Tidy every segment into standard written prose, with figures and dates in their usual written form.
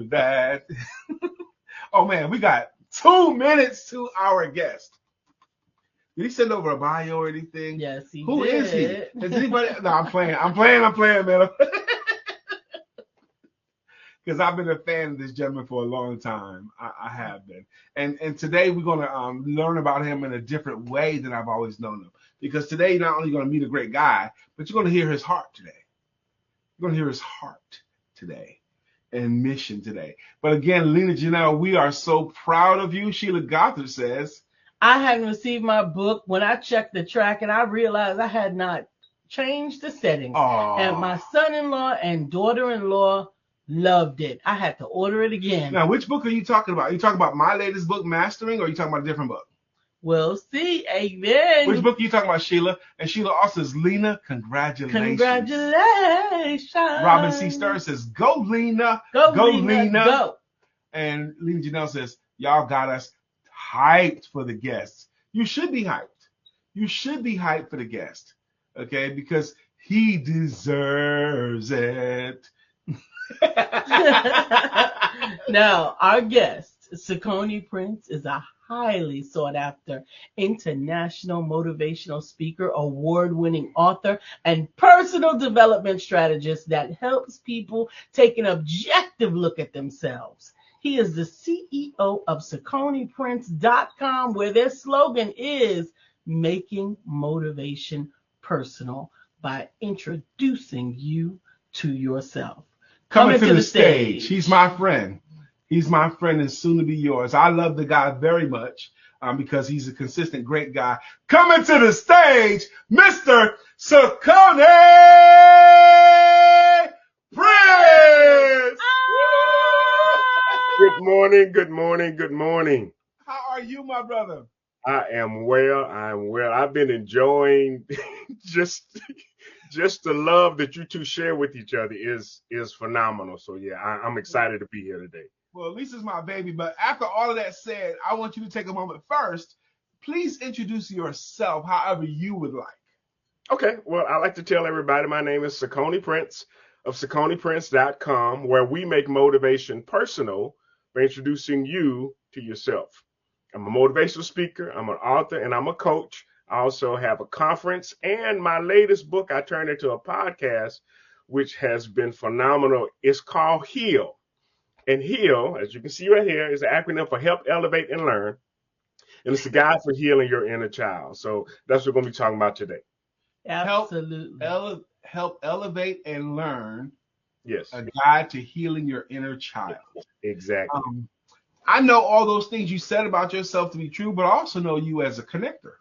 do that. Oh man, we got 2 minutes to our guest. Did he send over a bio or anything? Yes, he Who did. is he? Is anybody? No, I'm playing, man. Because I've been a fan of this gentleman for a long time. I have been. And today we're going to learn about him in a different way than I've always known him. Because today you're not only going to meet a great guy, but you're going to hear his heart today. You're going to hear his heart today and mission today. But again, Lena Janelle, we are so proud of you. Sheila Gothard says, I hadn't received my book when I checked the track and I realized I had not changed the settings. "Aw." And my son-in-law and daughter-in-law loved it. I had to order it again. Now, which book are you talking about? Are you talking about my latest book, Mastering, or are you talking about a different book? We'll see. Amen. Which book are you talking about, Sheila? And Sheila also says, Lena, congratulations. Congratulations. Robin C. Sturr says, go, Lena. Go, Lena. Go. And Lena Janelle says, y'all got us hyped for the guests. You should be hyped. You should be hyped for the guest, okay? Because he deserves it. Now, our guest, Sakoni Prince, is a highly sought after international motivational speaker, award-winning author, and personal development strategist that helps people take an objective look at themselves. He is the CEO of SakoniPrince.com, where their slogan is making motivation personal by introducing you to yourself. Coming to the stage. He's my friend. He's my friend and soon to be yours. I love the guy very much because he's a consistent, great guy. Coming to the stage, Mr. Sakoni Prince. Good morning, good morning, good morning. How are you, my brother? I am well. I've been enjoying just the love that you two share with each other is phenomenal. So yeah, I'm excited to be here today. Well, Lisa's my baby, but after all of that said, I want you to take a moment first. Please introduce yourself however you would like. Okay, well, I like to tell everybody my name is Sakoni Prince of SakoniPrince.com, where we make motivation personal by introducing you to yourself. I'm a motivational speaker, I'm an author, and I'm a coach. I also have a conference, and my latest book I turned into a podcast, which has been phenomenal. It's called Heal. And HEAL, as you can see right here, is an acronym for Help, Elevate, and Learn. And it's a guide for healing your inner child. So that's what we're going to be talking about today. Absolutely. Help elevate and learn. Yes. A guide to healing your inner child. Exactly. I know all those things you said about yourself to be true, but I also know you as a connector.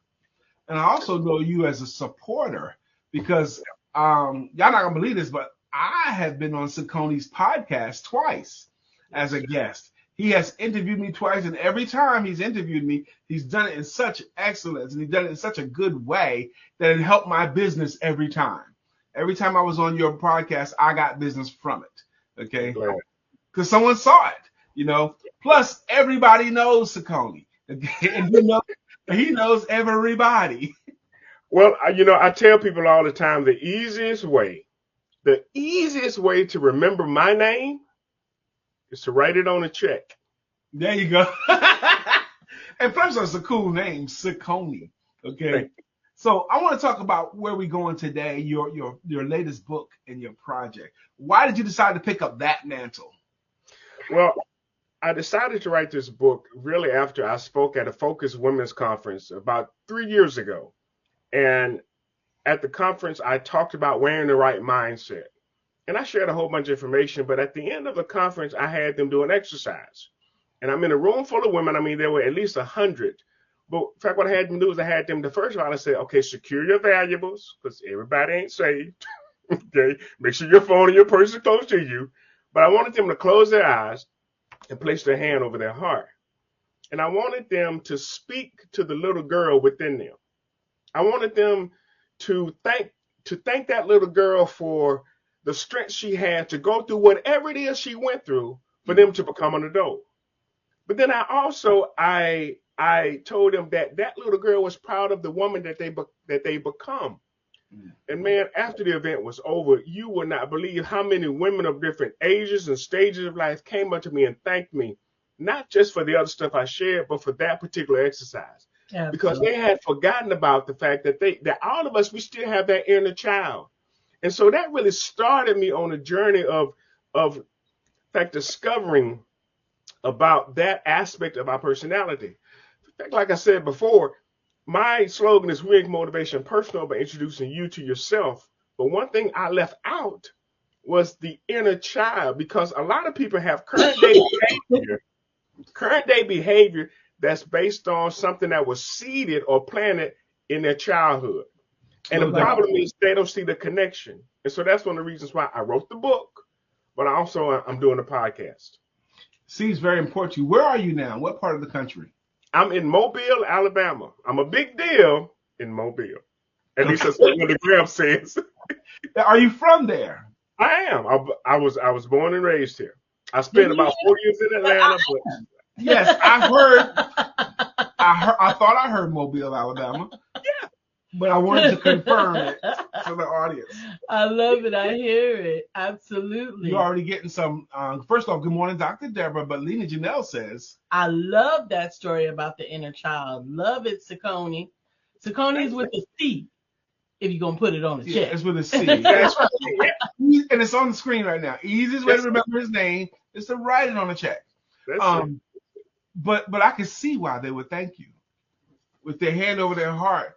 And I also know you as a supporter because y'all not going to believe this, but I have been on Sakoni's podcast twice as a guest. He has interviewed me twice, and every time he's interviewed me, he's done it in such excellence, and he's done it in such a good way that it helped my business every time. Every time I was on your podcast, I got business from it, okay? Because someone saw it, you know. Plus, everybody knows Sakoni, okay? And he knows everybody. Well, I tell people all the time, the easiest way to remember my name is to write it on a check. There you go. And first, it's a cool name, Sakoni. Okay. So I want to talk about where we're going today, your latest book and your project. Why did you decide to pick up that mantle? Well, I decided to write this book really after I spoke at a Focus Women's Conference about 3 years ago. And at the conference, I talked about wearing the right mindset. And I shared a whole bunch of information, but at the end of the conference, I had them do an exercise. And I'm in a room full of women. I mean, there were at least 100. But in fact, what I had them do is I had them, the first of all, I said, okay, secure your valuables, because everybody ain't saved. Okay, make sure your phone and your purse are close to you. But I wanted them to close their eyes and place their hand over their heart. And I wanted them to speak to the little girl within them. I wanted them to thank that little girl for the strength she had to go through whatever it is she went through for them to become an adult. But then I told them that little girl was proud of the woman that they become. And man, after the event was over, you would not believe how many women of different ages and stages of life came up to me and thanked me, not just for the other stuff I shared, but for that particular exercise. Absolutely. Because they had forgotten about the fact that all of us, we still have that inner child. And so that really started me on a journey of in fact, discovering about that aspect of our personality. In fact, like I said before, my slogan is we make motivation personal by introducing you to yourself. But one thing I left out was the inner child, because a lot of people have current day behavior that's based on something that was seeded or planted in their childhood. And the problem is they don't see the connection. And so that's one of the reasons why I wrote the book, but I'm doing a podcast. See, it's very important to you. Where are you now? What part of the country? I'm in Mobile, Alabama. I'm a big deal in Mobile. At least that's what the gram says. Are you from there? I am. I was born and raised here. I spent about 4 years in Atlanta. Yes, I heard. I thought I heard Mobile, Alabama. Yeah. But I wanted to confirm it to the audience. I love it. I hear it. Absolutely. You're already getting some. First off, good morning, Dr. Deborah. But Lena Janelle says, I love that story about the inner child. Love it, Saccone. Saccone is with a C. If you're going to put it on the check. It's with a C. That's right. And it's on the screen right now. Easiest way to remember his name is to write it on a check. But I can see why they would thank you. With their hand over their heart,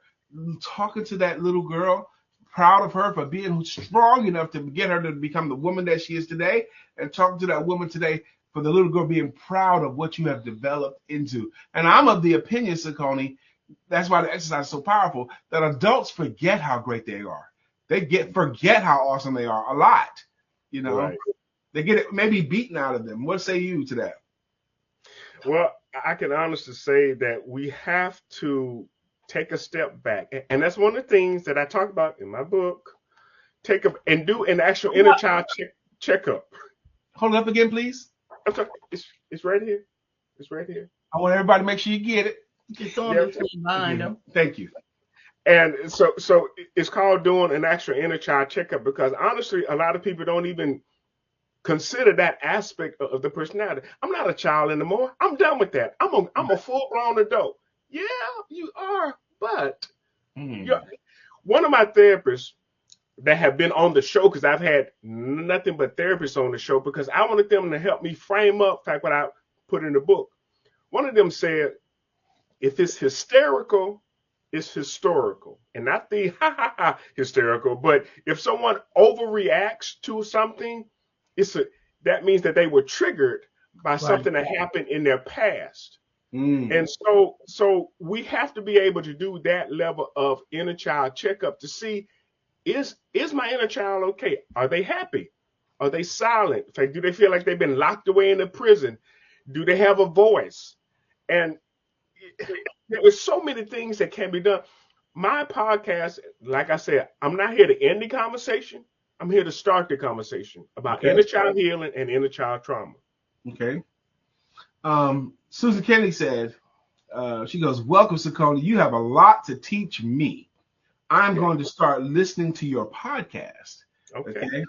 talking to that little girl, proud of her for being strong enough to get her to become the woman that she is today, and talking to that woman today for the little girl being proud of what you have developed into. And I'm of the opinion, Saccone, that's why the exercise is so powerful, that adults forget how great they are. They forget how awesome they are a lot. You know, right. They get it maybe beaten out of them. What say you to that? Well, I can honestly say that we have to take a step back. And that's one of the things that I talk about in my book. Take up and do an actual inner child checkup. Hold it up again, please. I'm sorry. It's right here. It's right here. I want everybody to make sure you get it. It's on the screen behind them. Thank you. And so it's called doing an actual inner child checkup, because honestly, a lot of people don't even consider that aspect of the personality. I'm not a child anymore. I'm done with that. I'm a full-blown adult. Yeah, you are. But one of my therapists that have been on the show, because I've had nothing but therapists on the show, because I wanted them to help me frame up, in fact, what I put in the book. One of them said, if it's hysterical, it's historical. And not the hysterical, but if someone overreacts to something, that means that they were triggered by something that happened in their past. And so we have to be able to do that level of inner child checkup to see, is my inner child okay? Are they happy? Are they silent? In fact, do they feel like they've been locked away in a prison? Do they have a voice? And there's so many things that can be done. My podcast, like I said, I'm not here to end the conversation. I'm here to start the conversation about inner child healing and inner child trauma. Okay. Susan Kennedy said, she goes, welcome, Saccone. You have a lot to teach me. I'm going to start listening to your podcast. Okay.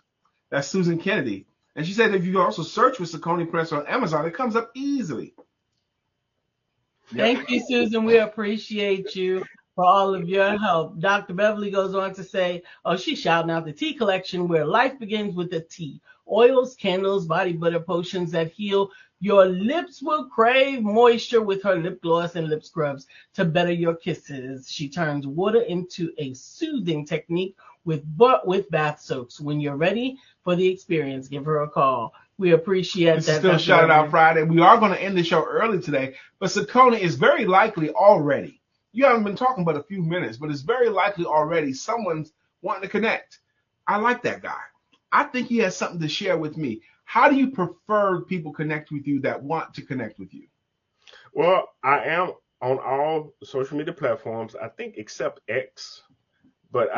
That's Susan Kennedy. And she said if you also search for Saccone Prince on Amazon, it comes up easily. Thank you, Susan. We appreciate you for all of your help. Dr. Beverly goes on to say, she's shouting out the tea collection where life begins with a tea. Oils, candles, body butter, potions that heal. Your lips will crave moisture with her lip gloss and lip scrubs to better your kisses. She turns water into a soothing technique with bath soaks. When you're ready for the experience, give her a call. We appreciate this that. Still Shout Out Friday. We are going to end the show early today, but Saccone is very likely already. You haven't been talking but a few minutes, but it's very likely already someone's wanting to connect. I like that guy. I think he has something to share with me. How do you prefer people connect with you that want to connect with you? Well, I am on all social media platforms, I think, except X. But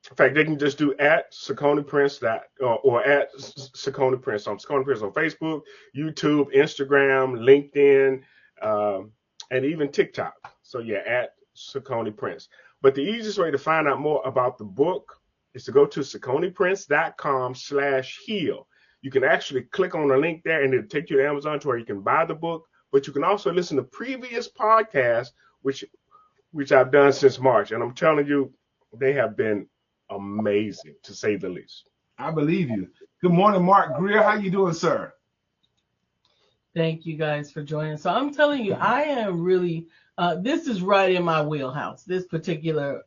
in fact, they can just do at Saccone Prince or at Saccone Prince. I'm Saccone Prince on Facebook, YouTube, Instagram, LinkedIn, and even TikTok. So yeah, at Saccone Prince. But the easiest way to find out more about the book is to go to saconiprince.com/heal. You can actually click on the link there and it'll take you to Amazon to where you can buy the book. But you can also listen to previous podcasts, which I've done since March. And I'm telling you, they have been amazing, to say the least. I believe you. Good morning, Mark Greer. How you doing, sir? Thank you guys for joining. So I'm telling you, I am really, this is right in my wheelhouse, this particular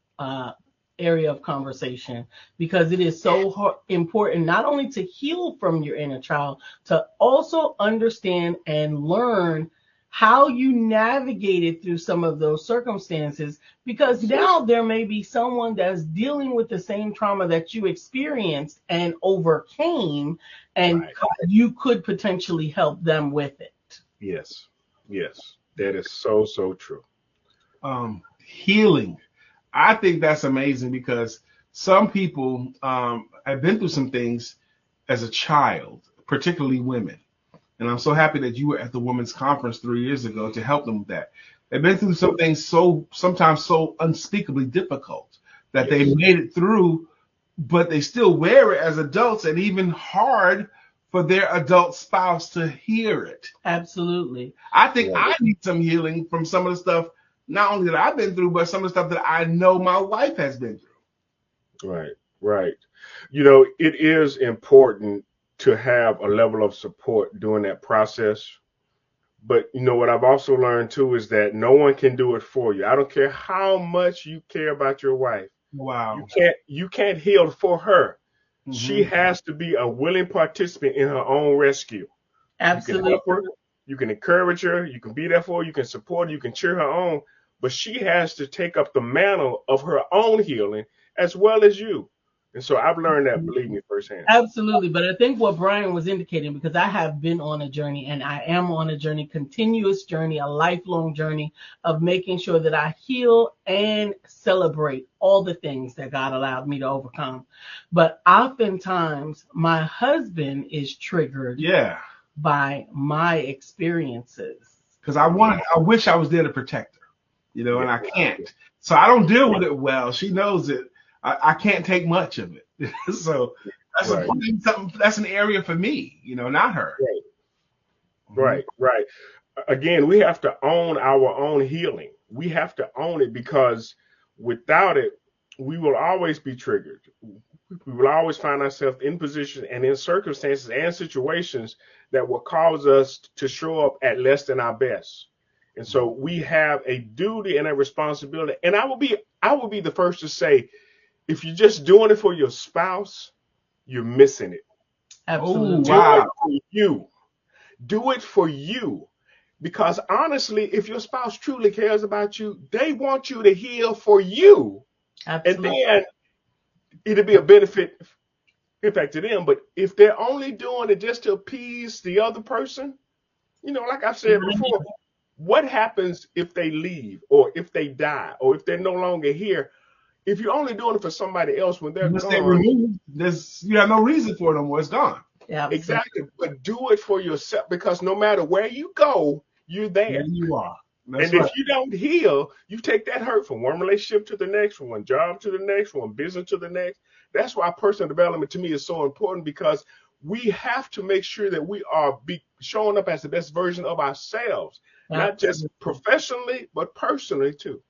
area of conversation, because it is so important not only to heal from your inner child, to also understand and learn how you navigated through some of those circumstances, because now there may be someone that's dealing with the same trauma that you experienced and overcame, and Right. you could potentially help them with it. Yes, that is so true. Healing. I think that's amazing because some people have been through some things as a child, particularly women. And I'm so happy that you were at the women's conference 3 years ago to help them with that. They've been through some things sometimes so unspeakably difficult that they made it through, but they still wear it as adults, and even hard for their adult spouse to hear it. Absolutely. I think I need some healing from some of the stuff, not only that I've been through, but some of the stuff that I know my wife has been through. Right. You know, it is important to have a level of support during that process. But you know what I've also learned too is that no one can do it for you. I don't care how much you care about your wife. Wow. You can't heal for her. Mm-hmm. She has to be a willing participant in her own rescue. Absolutely. You can help her, you can encourage her, you can be there for her, you can support her, you can cheer her on, but she has to take up the mantle of her own healing as well as you. And so I've learned that, believe me, firsthand. Absolutely. But I think what Brian was indicating, because I have been on a journey, and I am on a journey, continuous journey, a lifelong journey of making sure that I heal and celebrate all the things that God allowed me to overcome. But oftentimes my husband is triggered by my experiences. Because I wish I was there to protect her, and I can't. So I don't deal with it well. She knows it. I can't take much of it. So that's an area for me, not her. Right. Again, we have to own our own healing. We have to own it, because without it, we will always be triggered. We will always find ourselves in positions and in circumstances and situations that will cause us to show up at less than our best. And so we have a duty and a responsibility. And I will be the first to say, if you're just doing it for your spouse, you're missing it. Absolutely. Do it for you. Because honestly, if your spouse truly cares about you, they want you to heal for you. Absolutely. And then it'll be a benefit, in fact, to them. But if they're only doing it just to appease the other person, like I've said before, what happens if they leave, or if they die, or if they're no longer here? If you're only doing it for somebody else when they're gone, you have no reason for it no more. It's gone. Yeah, exactly. But do it for yourself, because no matter where you go, you're there. There you are. That's right. If you don't heal, you take that hurt from one relationship to the next, from one job to the next, from one business to the next. That's why personal development to me is so important, because we have to make sure that we are showing up as the best version of ourselves, not just professionally, but personally too.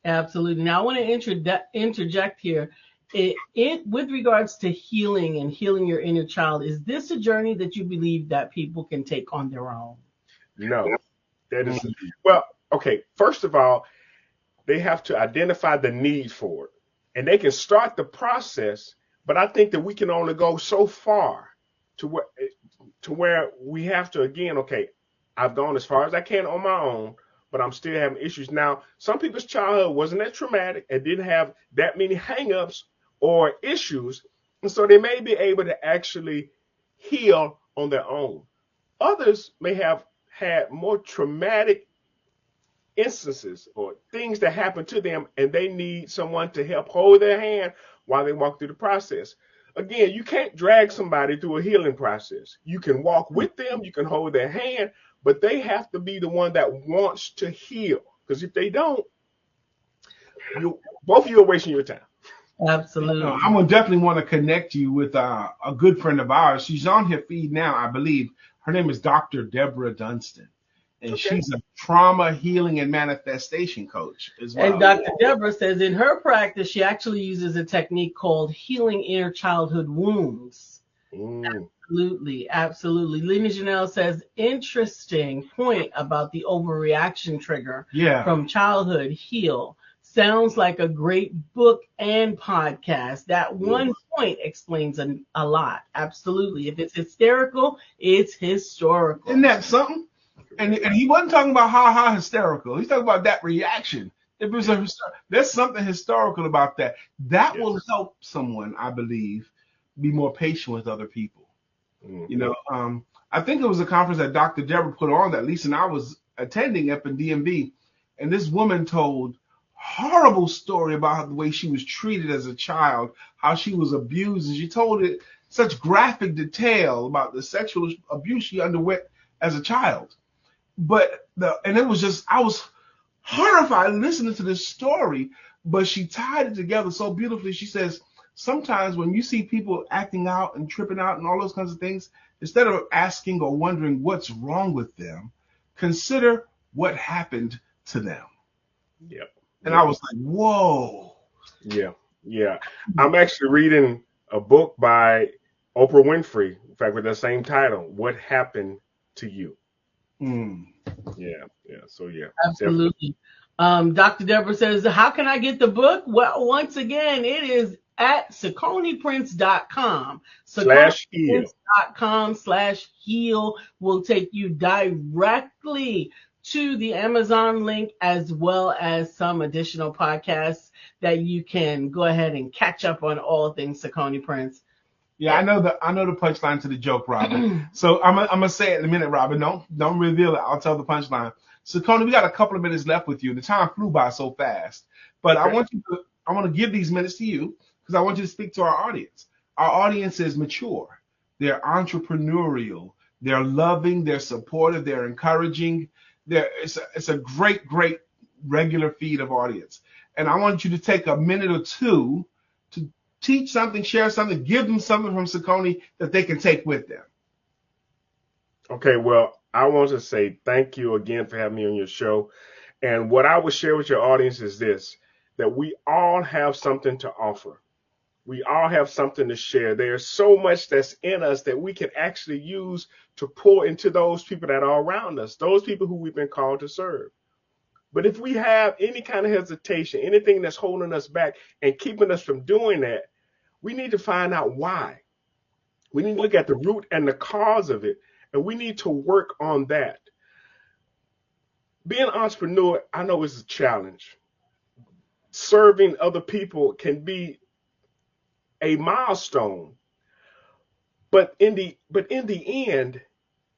Absolutely. Now I want to interject here. It with regards to healing and healing your inner child, is this a journey that you believe that people can take on their own? No, that is okay. First of all, they have to identify the need for it, and they can start the process. But I think that we can only go so far to where we have to, again, okay, I've gone as far as I can on my own, but I'm still having issues. Now, some people's childhood wasn't that traumatic and didn't have that many hangups or issues, and so they may be able to actually heal on their own. Others may have had more traumatic instances or things that happen to them, and they need someone to help hold their hand while they walk through the process. Again, you can't drag somebody through a healing process. You can walk with them, you can hold their hand, but they have to be the one that wants to heal. Because if they don't, both of you are wasting your time. Absolutely. I'm gonna definitely want to connect you with a good friend of ours. She's on her feed now, I believe. Her name is Dr. Deborah Dunstan, and Okay. she's a trauma healing and manifestation coach as well. And Dr. Deborah says in her practice, she actually uses a technique called healing inner childhood wounds. Absolutely, absolutely. Lena Janelle says, interesting point about the overreaction trigger from childhood heal. Sounds like a great book and podcast. That one point explains a lot. Absolutely. If it's hysterical, it's historical. Isn't that something? And he wasn't talking about how hysterical. He's talking about that reaction. If it's there's something historical about that. That will help someone, I believe, be more patient with other people. You know, I think it was a conference that Dr. Deborah put on that Lisa and I was attending up in DMV, and this woman told horrible story about the way she was treated as a child, how she was abused, and she told it such graphic detail about the sexual abuse she underwent as a child. And it was just, I was horrified listening to this story, but she tied it together so beautifully. She says, sometimes when you see people acting out and tripping out and all those kinds of things, instead of asking or wondering what's wrong with them, consider what happened to them. Yep. And I was like, whoa. Yeah. I'm actually reading a book by Oprah Winfrey, in fact, with the same title, What Happened to You? So absolutely. Dr. Deborah says, how can I get the book? Well, once again, it is at SacconiPrince.com. SacconiPrince.com/heal will take you directly to the Amazon link, as well as some additional podcasts that you can go ahead and catch up on all things Sacconi Prince. Yeah, I know the punchline to the joke, Robin. So I'm gonna say it in a minute, Robin. Don't reveal it. I'll tell the punchline. So, Coney, we got a couple of minutes left with you. The time flew by so fast, but I want to give these minutes to you because I want you to speak to our audience. Our audience is mature. They're entrepreneurial. They're loving. They're supportive. They're encouraging. It's a great regular feed of audience. And I want you to take a minute or two to teach something, share something, give them something from Sacconi that they can take with them. Okay, well, I want to say thank you again for having me on your show. And what I would share with your audience is this, that we all have something to offer. We all have something to share. There's so much that's in us that we can actually use to pour into those people that are around us, those people who we've been called to serve. But if we have any kind of hesitation, anything that's holding us back and keeping us from doing that, we need to find out why. We need to look at the root and the cause of it, and we need to work on that. Being an entrepreneur, I know is a challenge. Serving other people can be a milestone, but in the end,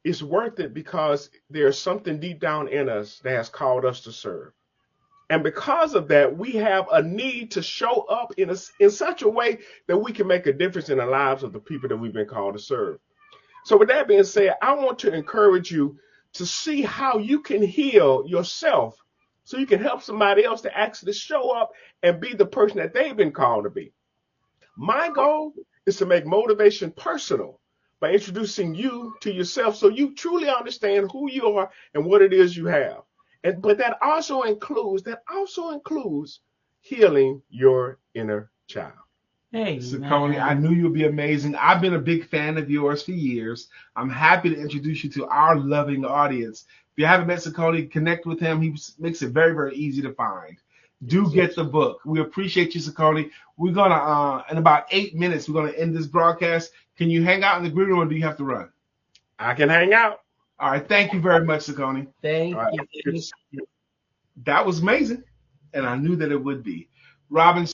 it's worth it because there's something deep down in us that has called us to serve. And because of that, we have a need to show up in such a way that we can make a difference in the lives of the people that we've been called to serve. So with that being said, I want to encourage you to see how you can heal yourself so you can help somebody else to actually show up and be the person that they've been called to be. My goal is to make motivation personal by introducing you to yourself so you truly understand who you are and what it is you have. But that also includes healing your inner child. Hey, Sacconi, I knew you'd be amazing. I've been a big fan of yours for years. I'm happy to introduce you to our loving audience. If you haven't met Sacconi, connect with him. He makes it very, very easy to find. Do get the book. We appreciate you, Sacconi. We're gonna in about 8 minutes, we're gonna end this broadcast. Can you hang out in the green room or do you have to run? I can hang out. All right, thank you very much, Sacconi. Thank you. That was amazing, and I knew that it would be. Robin.